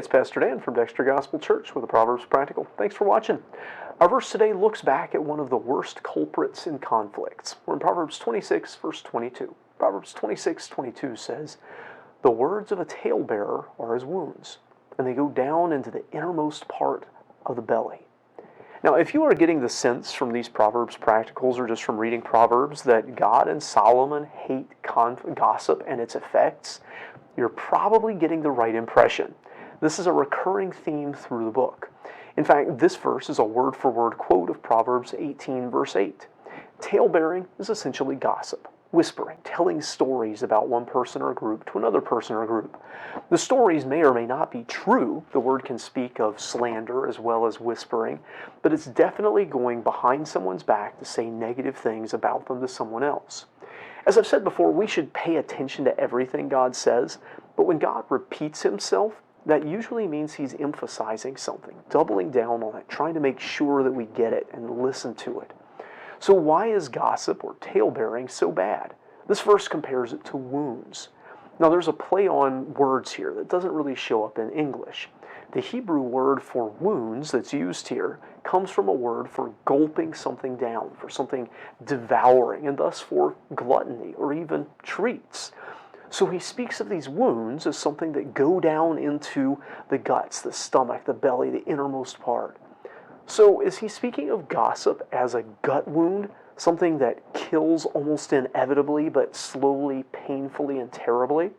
it's Pastor Dan from Dexter Gospel Church with the Proverbs Practical. Thanks for watching. Our verse today looks back at one of the worst culprits in conflicts. We're in Proverbs 26, verse 22. Proverbs 26:22 says, "The words of a talebearer are as wounds, and they go down into the innermost part of the belly." Now, if you are getting the sense from these Proverbs practicals or just from reading Proverbs that God and Solomon hate gossip and its effects, you're probably getting the right impression. This is a recurring theme through the book. In fact, this verse is a word-for-word quote of Proverbs 18, verse 8. Talebearing is essentially gossip, whispering, telling stories about one person or group to another person or group. The stories may or may not be true. The word can speak of slander as well as whispering, but it's definitely going behind someone's back to say negative things about them to someone else. As I've said before, we should pay attention to everything God says, but when God repeats himself, that usually means he's emphasizing something, doubling down on it, trying to make sure that we get it and listen to it. So why is gossip or talebearing so bad? This verse compares it to wounds. Now there's a play on words here that doesn't really show up in English. The Hebrew word for wounds that's used here comes from a word for gulping something down, for something devouring, and thus for gluttony or even treats. So he speaks of these wounds as something that go down into the guts, the stomach, the belly, the innermost part. So is he speaking of gossip as a gut wound, something that kills almost inevitably but slowly, painfully, and terribly?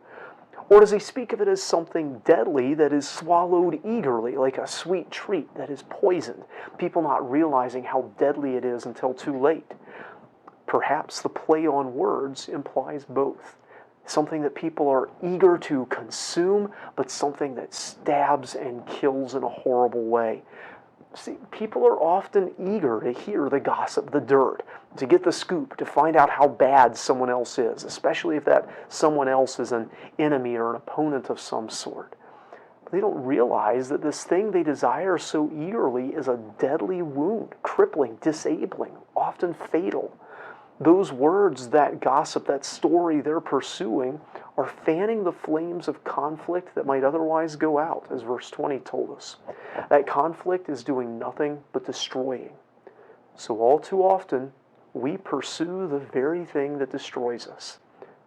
Or does he speak of it as something deadly that is swallowed eagerly, like a sweet treat that is poisoned, people not realizing how deadly it is until too late? Perhaps the play on words implies both. Something that people are eager to consume, but something that stabs and kills in a horrible way. See, people are often eager to hear the gossip, the dirt, to get the scoop, to find out how bad someone else is, especially if that someone else is an enemy or an opponent of some sort. But they don't realize that this thing they desire so eagerly is a deadly wound, crippling, disabling, often fatal. Those words, that gossip, that story they're pursuing are fanning the flames of conflict that might otherwise go out, as verse 20 told us. That conflict is doing nothing but destroying. So all too often, we pursue the very thing that destroys us,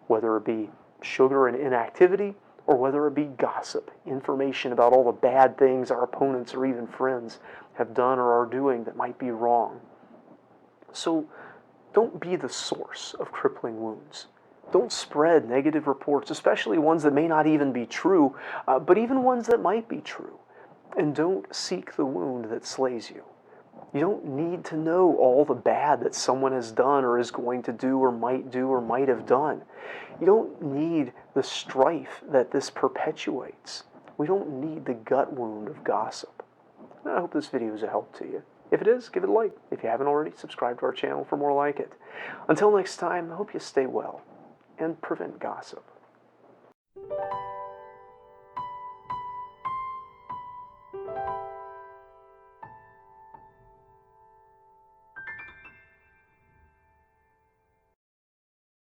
whether it be sugar and inactivity, or whether it be gossip, information about all the bad things our opponents or even friends have done or are doing that might be wrong. So don't be the source of crippling wounds. Don't spread negative reports, especially ones that may not even be true, but even ones that might be true. And don't seek the wound that slays you. You don't need to know all the bad that someone has done or is going to do or might have done. You don't need the strife that this perpetuates. We don't need the gut wound of gossip. I hope this video is a help to you. If it is, give it a like. If you haven't already, subscribe to our channel for more like it. Until next time, I hope you stay well and prevent gossip.